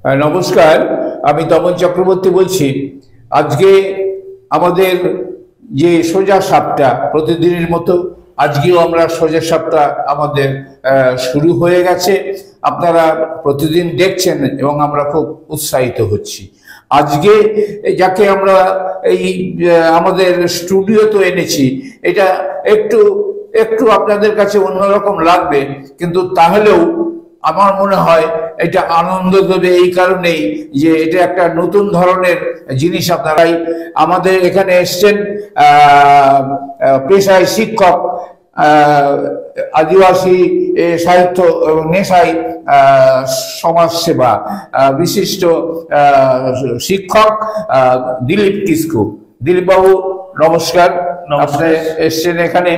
নমস্কার, আমি তপন চক্রবর্তী বলছি। আজকে আমাদের যে সোজা সাপটা প্রতিদিনের মতো আজকেও আমরা সোজা সাপটা আমাদের শুরু হয়ে গেছে। আপনারা প্রতিদিন দেখছেন এবং আমরা খুব উৎসাহিত হচ্ছি। আজকে যাকে আমরা এই আমাদের স্টুডিওতে এনেছি, এটা একটু একটু আপনাদের কাছে অন্যরকম লাগবে, কিন্তু তাহলেও আমার মনে হয় এটা আনন্দ দেবে এই কারণেই যে এটা একটা নতুন ধরনের জিনিস। আপনারাই আমাদের এখানে এসছেন পেশায় শিক্ষক, আদিবাসী সাহিত্য এবং নেশায় সমাজসেবা বিশিষ্ট শিক্ষক দিলীপ কিস্কু। দিলীপ বাবু নমস্কার। আপনি এসছেন এখানে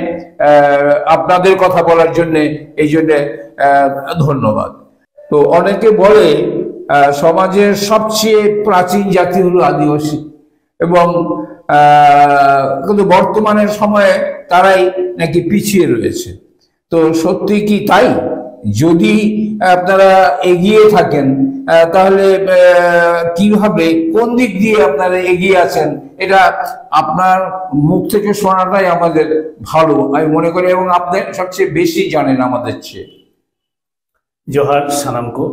আপনাদের কথা বলার জন্য, এই জন্য ধন্যবাদ। তো অনেকে বলে সমাজের সবচেয়ে প্রাচীন জাতি হলো আদিবাসী, এবং কিন্তু বর্তমানের সময়ে তারাই নাকি পিছিয়ে রয়েছে। তো সত্যি কি তাই? যদি আপনারা এগিয়ে থাকেন তাহলে কিভাবে, কোন দিক দিয়ে আপনারা এগিয়ে আছেন, এটা আপনার মুখ থেকে শোনাটাই আমাদের ভালো আমি মনে করি, এবং আপনি সবচেয়ে বেশি জানেন আমাদের চেয়ে। জোহার সানামকো,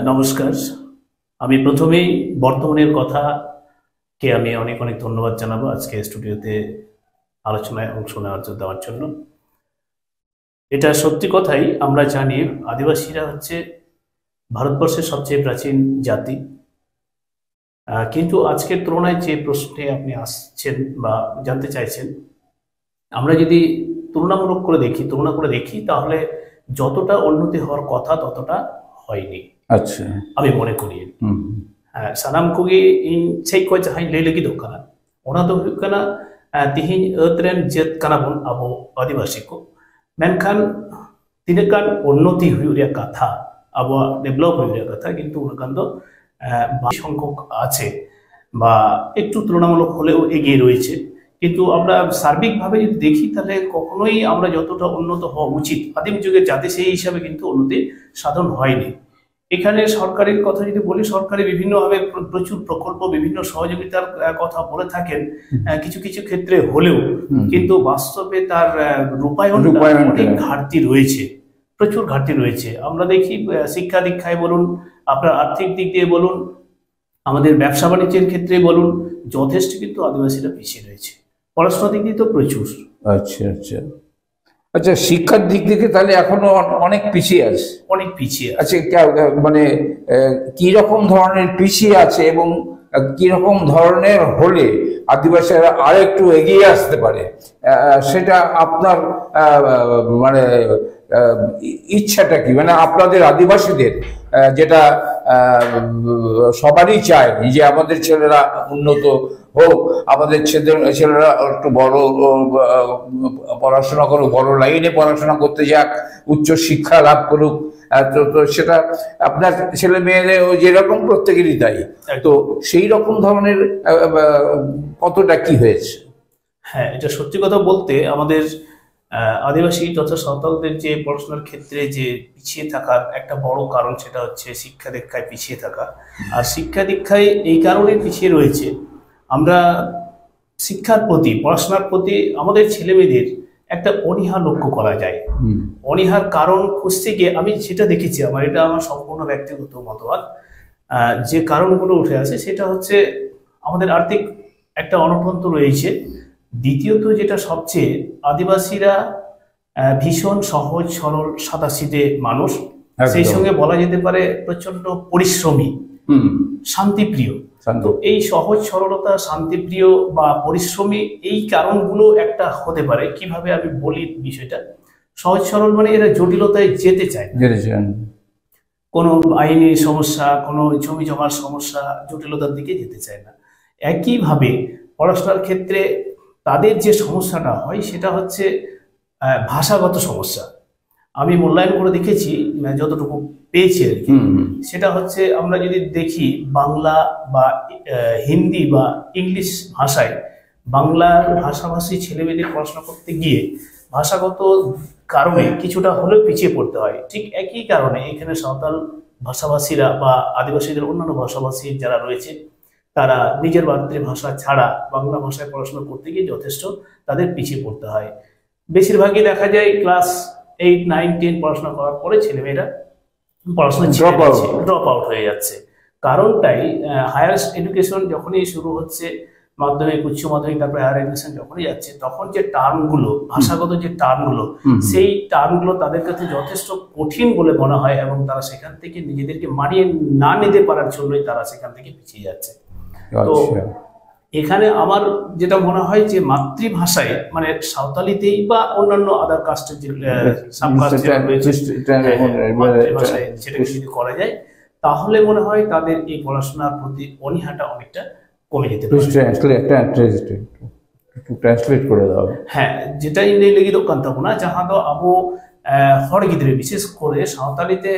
নমস্কার। আমি প্রথমেই বর্তমানের কথাকে আমি অনেক অনেক ধন্যবাদ জানাবো আজকে স্টুডিওতে আলোচনায় অংশ দেওয়ার জন্য। এটা সত্যি কথাই, আমরা জানি আদিবাসীরা হচ্ছে ভারতবর্ষের সবচেয়ে প্রাচীন জাতি। কিন্তু আজকের তুলনায় যে প্রশ্নে আপনি আসছেন বা জানতে চাইছেন, আমরা যদি তুলনা করে দেখি তাহলে যতটা উন্নতি হওয়ার কথা ততটা হয়নি। আচ্ছা, আমি মনে করি সানাম কোগে ইন সেই কয় জাহাই ᱞᱟᱹᱭ ᱞᱟᱹᱜᱤᱫ ᱫᱚ ᱠᱟᱱᱟ ᱚᱱᱟ ᱫᱚ ᱦᱩᱭᱩᱜ ᱠᱟᱱᱟ ᱛᱤᱦᱤᱧ ᱟᱹᱫ ᱨᱮᱱ ᱡᱟᱹᱛ ᱠᱟᱱᱟ ᱵᱚᱱ ᱟᱵᱚ ᱟᱹᱫᱤᱵᱟᱹᱥᱤ ᱠᱚ, ᱢᱮᱱᱠᱷᱟᱱ ᱛᱤᱱᱟᱹᱜ ᱜᱟᱱ উন্নতি ᱦᱩᱭᱩᱜ ᱨᱮᱭᱟᱜ ᱠᱟᱛᱷᱟ, আবহাওয়া ডেভেলপ হয়ে যাওয়ার কথা, কিন্তু ওনার গান তো বেশি সংখ্যক আছে বা একটু তুলনামূলক হলেও এগিয়ে রয়েছে। কিন্তু আমরা সার্বিকভাবে যদি দেখি তাহলে কখনোই আমরা যতটা উন্নত হওয়া উচিত আদিম যুগের জাতি, সেই হিসাবে কিন্তু উন্নতি সাধন হয়নি। এখানে সরকারের কথা যদি বলি, সরকারি বিভিন্নভাবে প্রচুর প্রকল্প, বিভিন্ন সহযোগিতার কথা বলে থাকেন কিছু কিছু ক্ষেত্রে হলেও, কিন্তু বাস্তবে তার রূপায়ণ অনেক ঘাটতি রয়েছে, প্রচুর ঘাটতি রয়েছে। আমরা দেখি শিক্ষা দীক্ষায় বলুন, আপনার আর্থিক দিক দিয়ে বলুন, আমাদের ব্যবসা বাণিজ্যের ক্ষেত্রে বলুন, যথেষ্ট কিন্তু আদিবাসীরা পিছিয়ে রয়েছে। পড়াশোনার দিক দিয়ে তো প্রচুর। আচ্ছা আচ্ছা আচ্ছা, শিক্ষার দিক থেকে তাহলে এখনো অনেক পিছিয়ে আছে, অনেক পিছিয়ে। আচ্ছা, মানে কি রকম ধরনের পিছিয়ে আছে এবং কি রকম ধরনের হলে আদিবাসীরা আর একটু এগিয়ে আসতে পারে, সেটা আপনার মানে ইচ্ছাটা কি? মানে আপনাদের আদিবাসীদের যেটা সবারই চায় যে আমাদের ছেলেরা উন্নত হোক, আমাদের ছেলেরা একটু বড় পড়াশোনা করুক, বড় লাইনে পড়াশোনা করতে যাক, উচ্চ শিক্ষা লাভ করুক। তো সেটা আপনার ছেলে মেয়েদের যেরকম প্রত্যেকেরই তাই। তো সেই রকম ধরনের কতটা কি হয়েছে? হ্যাঁ, এটা সত্যি কথা বলতে আমাদের আদিবাসী তথা সাঁওতালদের যে পড়াশোনার ক্ষেত্রে যে পিছিয়ে থাকার একটা বড় কারণ, সেটা হচ্ছে শিক্ষা দীক্ষায় পিছিয়ে থাকা। আর শিক্ষা দীক্ষায় এই কারণে পিছিয়ে রয়েছে, আমরা শিক্ষার প্রতি, পড়াশোনার প্রতি আমাদের ছেলেমেয়েদের একটা অনীহা লক্ষ্য করা যায়। অনীহার কারণ খুঁজতে গিয়ে আমি সেটা দেখেছি, এটা আমার সম্পূর্ণ ব্যক্তিগত মতবাদ, যে কারণগুলো উঠে আসে সেটা হচ্ছে আমাদের আর্থিক একটা অনটন তো রয়েছে। দ্বিতীয়ত যেটা সবচেয়ে, আদিবাসীরা ভীষণ সহজ সরল সাদাসিধে মানুষ, সেই সঙ্গে বলা যেতে পারে প্রচন্ড পরিশ্রমী, শান্তিপ্রিয়। তো এই সহজ সরলতা, শান্তিপ্রিয় বা পরিশ্রমী, এই কারণগুলো একটা হতে পারে। কিভাবে আমি বলি বিষয়টা, সহজ সরল মানে এরা জটিলতায় যেতে চায়, কোনো আইনি সমস্যা, কোনো জমি জমার সমস্যা, জটিলতার দিকে যেতে চায় না। একইভাবে পড়াশোনার ক্ষেত্রে তাদের যে সমস্যাটা হয় সেটা হচ্ছে ভাষাগত সমস্যা। আমি মূল্যায়ন করে দেখেছি, যতটুকু পেয়েছি আর কি, সেটা হচ্ছে আমরা যদি দেখি বাংলা বা হিন্দি বা ইংলিশ ভাষায়, বাংলার ভাষাভাষী ছেলেমেয়েদের পড়াশোনা করতে গিয়ে ভাষাগত কারণে কিছুটা হলেও পিছিয়ে পড়তে হয়। ঠিক একই কারণে এখানে সাঁওতাল ভাষাভাষীরা বা আদিবাসীদের অন্যান্য ভাষাভাষী যারা রয়েছে তারা নিজের মাতৃভাষা ছাড়া বাংলা ভাষায় পড়াশোনা করতে গিয়ে যথেষ্ট তাদের পিছিয়ে পড়তে হয়। বেশিরভাগই দেখা যায় ক্লাস 8, 9, 10 পড়াশোনা করার পরে ছেলেমেয়েরা পড়াশোনা ছেড়ে দিচ্ছে, ড্রপ আউট হয়ে যাচ্ছে। কারণটাই হায়ার এডুকেশন যখনই শুরু হচ্ছে, মাধ্যমিক, উচ্চ মাধ্যমিক, তারপরে হায়ার এডুকেশন যখনই যাচ্ছে, তখন যে টার্মগুলো, ভাষাগত যে টার্মগুলো, সেই টার্মগুলো তাদের কাছে যথেষ্ট কঠিন বলে মনে হয় এবং তারা সেখান থেকে নিজেদেরকে মানিয়ে না নিতে পারার জন্যই তারা সেখান থেকে পিছিয়ে যাচ্ছে। তো এখানে আমার যেটা মনে হয় যে মাতৃভাষায় মানে সাঁওতালিতেই বা অন্যান্য আদার কাস্টের যে মাতৃভাষায় সেটাকে যদি করা যায় তাহলে মনে হয় তাদের এই পড়াশোনার প্রতি অনীহাটা অনেকটা কমে যেতে পারে। হ্যাঁ, যেটা ইন্দি ᱞᱟᱹᱜᱤᱫ ᱠᱟᱱ ᱛᱟᱵᱚᱱᱟ ᱡᱟᱦᱟᱸ ᱫᱚ ᱟᱵᱚ ᱦᱚᱲ ᱜᱤᱫᱽᱨᱟᱹ ᱵᱤᱥᱮᱥ ᱠᱚᱨᱮ ᱥᱟᱶᱛᱟᱞᱤᱛᱮ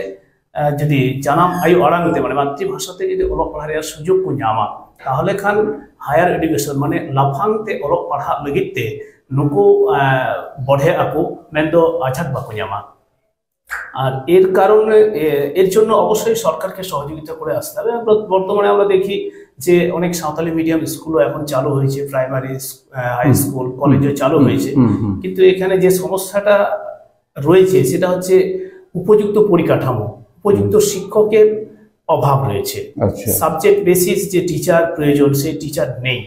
যদি জানাম আয়ু আড়াংতে মানে মাতৃভাষাতে যদি অᱞᱚᱜ ᱯᱟᱲᱦᱟᱜ ᱨᱮᱭᱟᱜ সুযোগ को ᱧᱟᱢᱟ তাহলে খান হায়ার এডুকেশন মানে লাফাংতে অᱞᱚᱜ ᱯᱟᱲᱦᱟᱜ ᱞᱟᱹᱜᱤᱫ ᱛᱮ নুকু বড়ে আকো মেন্দো আঝাট বাকো ᱧᱟᱢᱟ। আর এর কারণে এর জন্য অবশ্যই সরকারকে সহযোগিতা করে আসতে হবে। বর্তমানে আমরা দেখি যে অনেক সাঁওতালি মিডিয়াম স্কুলও এখন চালু হয়েছে, প্রাইমারি, হাই স্কুল, কলেজও চালু হয়েছে, কিন্তু এখানে যে সমস্যাটা রয়েছে সেটা হচ্ছে উপযুক্ত পরিকাঠামো, উপযুক্ত শিক্ষকের অভাব রয়েছে। সাবজেক্ট বেসিস যে টিচার প্রয়োজন সেই টিচার নেই।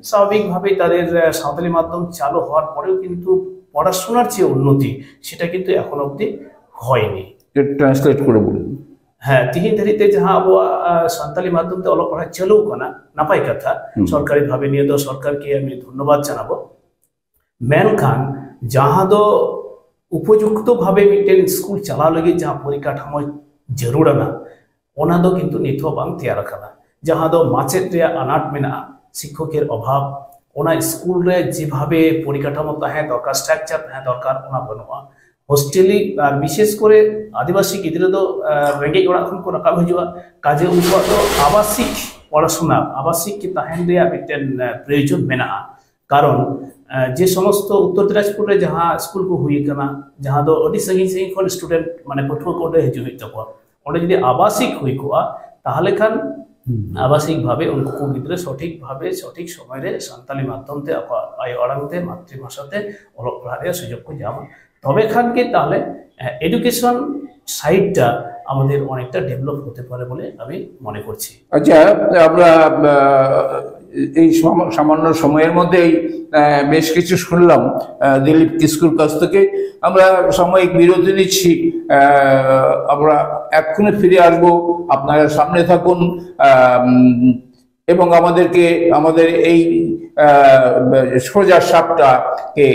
স্বাভাবিকভাবেই তাদের সাঁওতালি মাধ্যম চালু হওয়ার পরেও কিন্তু পড়াশোনার যে উন্নতি সেটা কিন্তু এখন অবধি হয়নি। ট্রান্সলেট করে বলুন। হ্যাঁ, তিহিন ধারিতে যাহা আবুয়াᱜ সান্তালি মাধ্যমতে অᱞᱚᱜ ᱯᱟᱲᱦᱟᱜ চালু কানা নাপাই কথা, সরকারি ভাবে নিয়ে দো সরকারকে আমি ধন্যবাদ জানাবো। মেনখান যাহা দো উপযুক্ত ভাবে মিটেন স্কুল চালাও লাগি যাহা পরিকাঠামো জরুরানা ওনা দো কিন্তু নিত বাং তেয়ার কানা। যাহা দো মাচেদ রেয়া আনাট মেনা, শিক্ষকের অভাব, ওনা স্কুল রে যেভাবে পরিকাঠামো তাহে দরকার, স্ট্রাকচার তাহে দরকার ওনা বানুয়া। হোস্টেলি আর বিশেষ করে আদিবাসী গিদ্রা দো রেঙ্গেজ ওড়াগ খন को রাকাব হিজুआ কাজে উনকুआ दो আবাসিক পড়াশোনা, আবাসিক কি তাহেন রেয়া মিটেন প্রয়োজন মেনা'a। কারণ যে সমস্ত উত্তর দিনাজপুরে যাহা স্কুল को হুই কানা যাহা দো অতি সাᱺগিᱧ সাᱺগিᱧ খন স্টুডেন্ট মানে পঠুয়া को ওঁᱰᱮ হিজু হুই তাকোয়া, ওঁᱰᱮ যদি আবাসিক হুই কোआ তাহলে খান আবাসিক ভাবে উনকু গিদ্রা সঠিক ভাবে সঠিক সময় রে সান্তালি মাধ্যমতে আয় আড়াংতে মাতৃভাষাতে অᱞᱚᱜ ᱯᱟᱲᱦᱟᱜ ᱨᱮᱭᱟᱜ সুযোগ को ᱧᱟᱢᱟ। তবে খান কি তাহলে এডুকেশন সাইডটা আমাদের অনেকটা ডেভেলপ হতে পারে বলে আমি মনে করছি। আচ্ছা, আমরা এই সামান্য সময়ের মধ্যেই বেশ কিছু শুনলাম দিলীপ কিস্কুর কাছ থেকে। আমরা সাময়িক বিরতি নিচ্ছি, আমরা এক্ষুনি ফিরে আসবো। আপনারা সামনে থাকুন এবং আমাদেরকে আমাদের এই সোজা সাপটাকে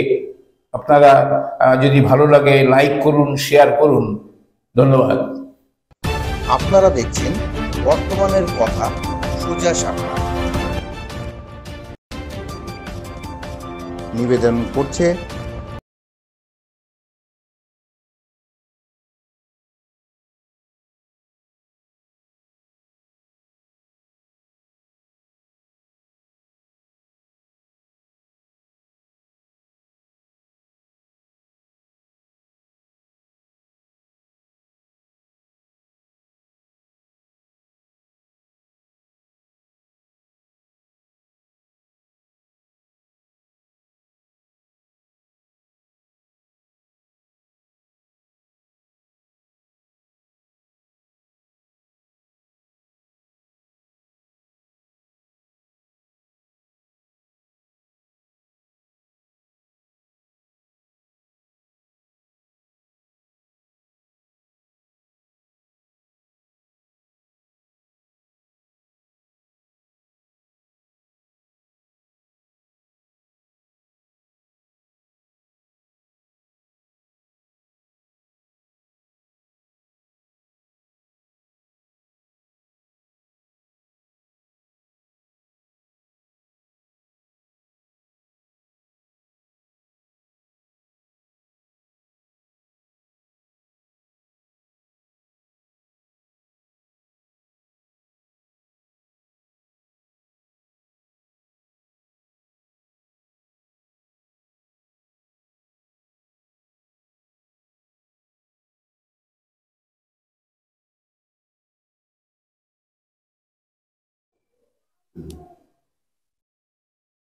আপনারা যদি ভালো লাগে লাইক করুন, শেয়ার করুন। ধন্যবাদ। আপনারা দেখছেন বর্তমানের কথা সোজা সাপটা। নিবেদন করছে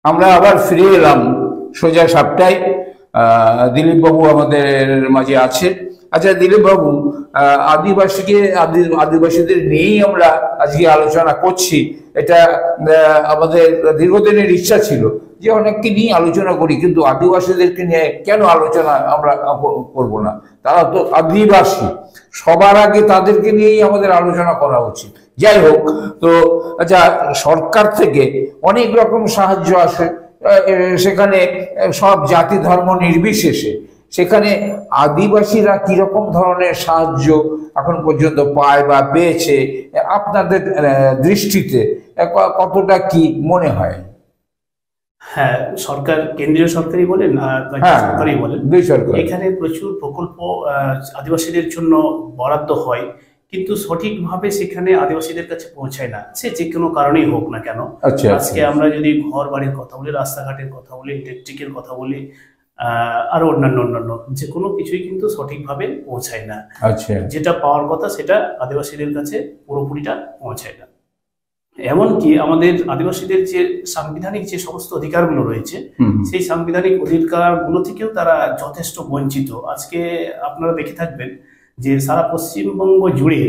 আমরা আবার ফিরে এলাম সোজা সাপটায়। দিলীপ বাবু আমাদের মাঝে আছে। আচ্ছা দিলীপ বাবু, আদিবাসীদের নিয়েই আমরা আজকে আলোচনা করছি। এটা আমাদের দীর্ঘদিনের ইচ্ছা ছিল যে অনেককে নিয়ে আলোচনা করি, কিন্তু আদিবাসীদেরকে নিয়ে কেন আলোচনা আমরা করব না? তারা তো আদিবাসী, সবার আগে তাদেরকে নিয়েই আমাদের আলোচনা করা উচিত। যাই হোক, তো আচ্ছা, সরকার থেকে অনেক রকম সাহায্য আসে, সেখানে সব জাতি ধর্ম নির্বিশেষে। সেখানে আদিবাসীরা কিরকম ধরনের সাহায্য এখন পর্যন্ত পায় বা পেয়েছে আপনাদের দৃষ্টিতে কতটা কি মনে হয়? হ্যাঁ, সরকার, কেন্দ্রীয় সরকারই বলেন আর রাজ্য সরকারই বলেন, দুই সরকার, এখানে প্রচুর প্রকল্প আদিবাসীদের জন্য বরাদ্দ হয়, কিন্তু সঠিকভাবে সেখানে আদিবাসীদের কাছে পৌঁছায় না, সে যে কোনো কারণেই হোক না কেন। আজকে আমরা যদি ঘর বাড়ির কথা বলি, রাস্তাঘাটের কথা বলি, ইলেকট্রিকের কথা বলি, আরো অন্যান্য যে কোনো কিছুই কিন্তু সঠিকভাবে পৌঁছায় না। যেটা পাওয়ার কথা সেটা আদিবাসীদের কাছে পুরোপুরিটা পৌঁছায় না। এমনকি আমাদের আদিবাসীদের যে সাংবিধানিক যে সমস্ত অধিকারগুলো রয়েছে, সেই সাংবিধানিক অধিকারগুলো থেকেও তারা যথেষ্ট বঞ্চিত। আজকে আপনারা দেখে থাকবেন যে সারা পশ্চিমবঙ্গ জুড়ে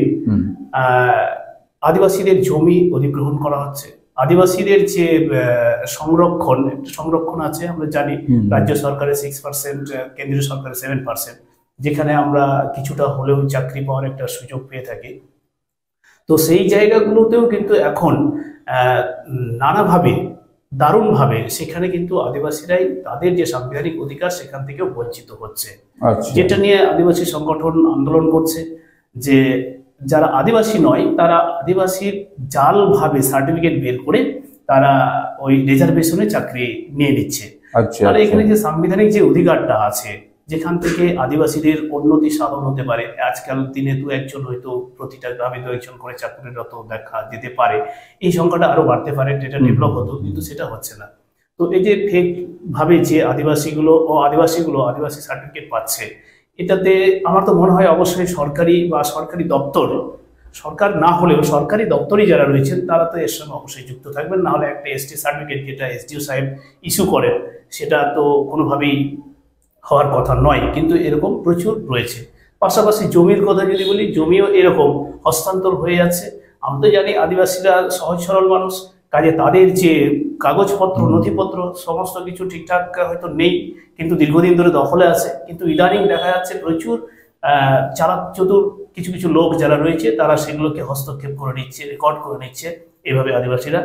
আদিবাসীদের জমি অধিগ্রহণ করা হচ্ছে। আদিবাসীদের যে সংরক্ষণ আছে, আমরা জানি রাজ্য সরকারের 6%, কেন্দ্রীয় সরকারের 7%, যেখানে আমরা কিছুটা হলেও চাকরি পাওয়ার একটা সুযোগ পেয়ে থাকি। তো সেই জায়গাগুলোতেও কিন্তু এখন নানাভাবে, দারুণভাবে সেখানে কিন্তু আদিবাসীরাই তাদের যে সাংবিধানিক অধিকার সেখান থেকেও বঞ্চিত হচ্ছে। যেটা নিয়ে আদিবাসী সংগঠন আন্দোলন করছে যে যারা আদিবাসী নয় তারা আদিবাসীর জালভাবে সার্টিফিকেট বের করে তারা ওই রিজার্ভেশনে চাকরি নিয়ে নিচ্ছে। আর এখানে যে সাংবিধানিক যে অধিকারটা আছে, যেখান থেকে আদিবাসীদের উন্নতি সাধন হতে পারে, আজকাল দিনে দু একজন হয়তো প্রতিটা গ্রামে দু একজন করে চাকরিরত দেখা যেতে পারে, এই সংখ্যাটা আরো বাড়তে পারে, এটা ডেভেলপ হতো, কিন্তু সেটা হচ্ছে না। তো এই যে ফেক ভাবে যে আদিবাসী সার্টিফিকেট পাচ্ছে, এটাতে আমার তো মনে হয় অবশ্যই সরকারি দপ্তর, সরকার না হলেও সরকারি দপ্তরই যারা রয়েছেন তারা তো এর সঙ্গে অবশ্যই যুক্ত থাকবেন। না হলে একটা এসটি সার্টিফিকেট যেটা এসডিও সাহেব ইস্যু করেন, সেটা তো কোনোভাবেই হওয়ার কথা নয়, কিন্তু এরকম প্রচুর রয়েছে। পাশাপাশি জমির কথা যদি বলি, জমিও এরকম হস্তান্তর হয়ে যাচ্ছে। আমরা তো জানি আদিবাসীরা সহজ সরল মানুষ, কাজে তাদের যে কাগজপত্র, নথিপত্র সমস্ত কিছু ঠিকঠাক হয়তো নেই, কিন্তু দীর্ঘদিন ধরে দখলে আছে। কিন্তু ইদানিং দেখা যাচ্ছে প্রচুর চালাক চতুর কিছু লোক যারা রয়েছে তারা সেগুলোকে হস্তক্ষেপ করে নিচ্ছে, রেকর্ড করে নিচ্ছে। এভাবে আদিবাসীরা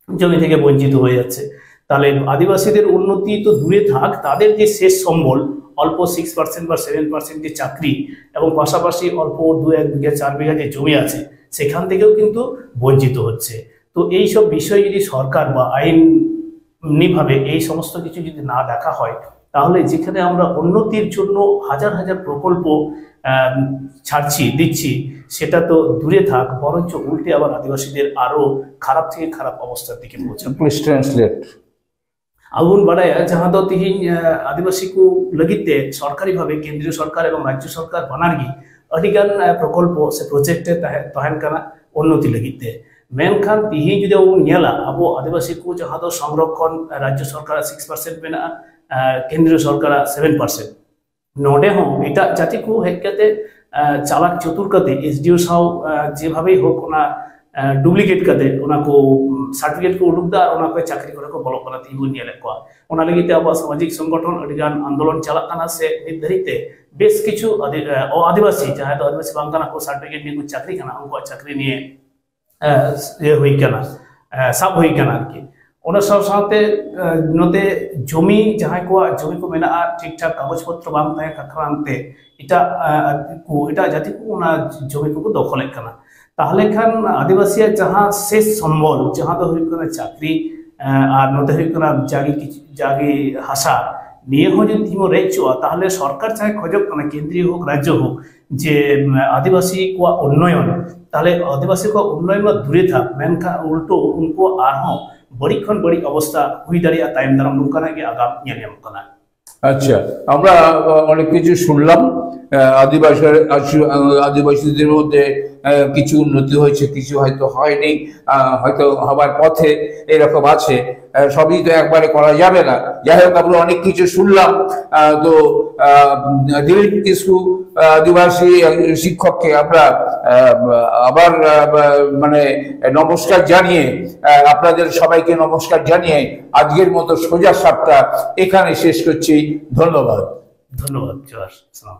জমি থেকে বঞ্চিত হয়ে যাচ্ছে। তাহলে আদিবাসীদের উন্নতি তো দূরে থাক, তাদের যে শেষ সম্বল অল্প 6% বা 7% যে চাকরি, এবং পাশাপাশি অল্প 2-1 বিঘা 4 বিঘা যে জমি আছে, সেখান থেকেও কিন্তু বঞ্চিত হচ্ছে। তো এইসব বিষয় যদি সরকার বা আইনিভাবে এই সমস্ত কিছু যদি না দেখা হয়, তাহলে যেখানে আমরা উন্নতির জন্য হাজার হাজার প্রকল্প দিচ্ছি, সেটা তো দূরে থাক, বরঞ্চ উল্টে আবার আদিবাসীদের আরো খারাপ থেকে খারাপ অবস্থার দিকে পৌঁছে। आउन बड़ाया जहाँ दो तिहिन आदिवासी को लगिते सरकारी भावे केंद्रीय सरकार एवं राज्य सरकार बनारगी अडिगान प्रकल्प से प्रोजेक्ट तहन कना उन्नति लगिते मेनखान तिहिन जुदे उन नेला अब आदिवासी को जहाँ दो संरक्षण राज्य सरकार 6% मेना केंद्रीय सरकार 7% नोडे हो एटा जाति को हेकते चालाक चतुर कते एसडीओ साव जे भावे होक ना डुप्लीकेट कते ओना को सर्टिफिकेट को उडुकदा ओना को चाकरी करे को बलो कना तिबु नेले को ओना लगिते अब सामाजिक संगठन अडिगान आंदोलन चलाकाना से निर्धारित बेस किछु आदिवासी जहाँ तो आदिवासी बांकाना को सर्टिफिकेट नि को चाकरी कना उनको चाकरी निये ये हुई कना सब हुई कना की ओना साथे नते जमी जहाँ को जमी को मेना ठीक ठाक कागज पत्र बांग थाय काखरानते इटा जाति को ओना जमी को दखले कना ताहले खान आदिवासी जहाँ शेष सम्बल जहाँ तो हुई चाकरी और नते हुई जागी हासा निये हो जो तिमो रेचुआ ताहले सरकार चाहे खोजक कना केंद्रीय होक राज्य होक जे आदिवासी को उन्नयन ताहले आदिवासी को उन्नयन दूरे था मेनखा उल्टो उनको आरहों बड़ी खन बड़ी अवस्था हुई दाड़िया तायम दाराम नुकाना के आगाम नेल ᱧᱟᱢᱚᱜ ᱠᱟᱱᱟ আচ্ছা, আমরা অনেক কিছু শুনলাম। আদিবাসীদের মধ্যে কিছু উন্নতি হয়েছে, কিছু হয়তো হয়নি, হয়তো হবার পথে এরকম আছে। সবই তো একবারে করা যাবে না। যাই হোক, আমরা অনেক কিছু শুনলাম। তো দিলীপ কিসকু আদিবাসী শিক্ষককে আমরা আবার মানে নমস্কার জানিয়ে, আপনাদের সবাইকে নমস্কার জানিয়ে আজকের মতো সোজা সাপটা এখানে শেষ করছি। ধন্যবাদ। ধন্যবাদ। জয়। আসসালাম।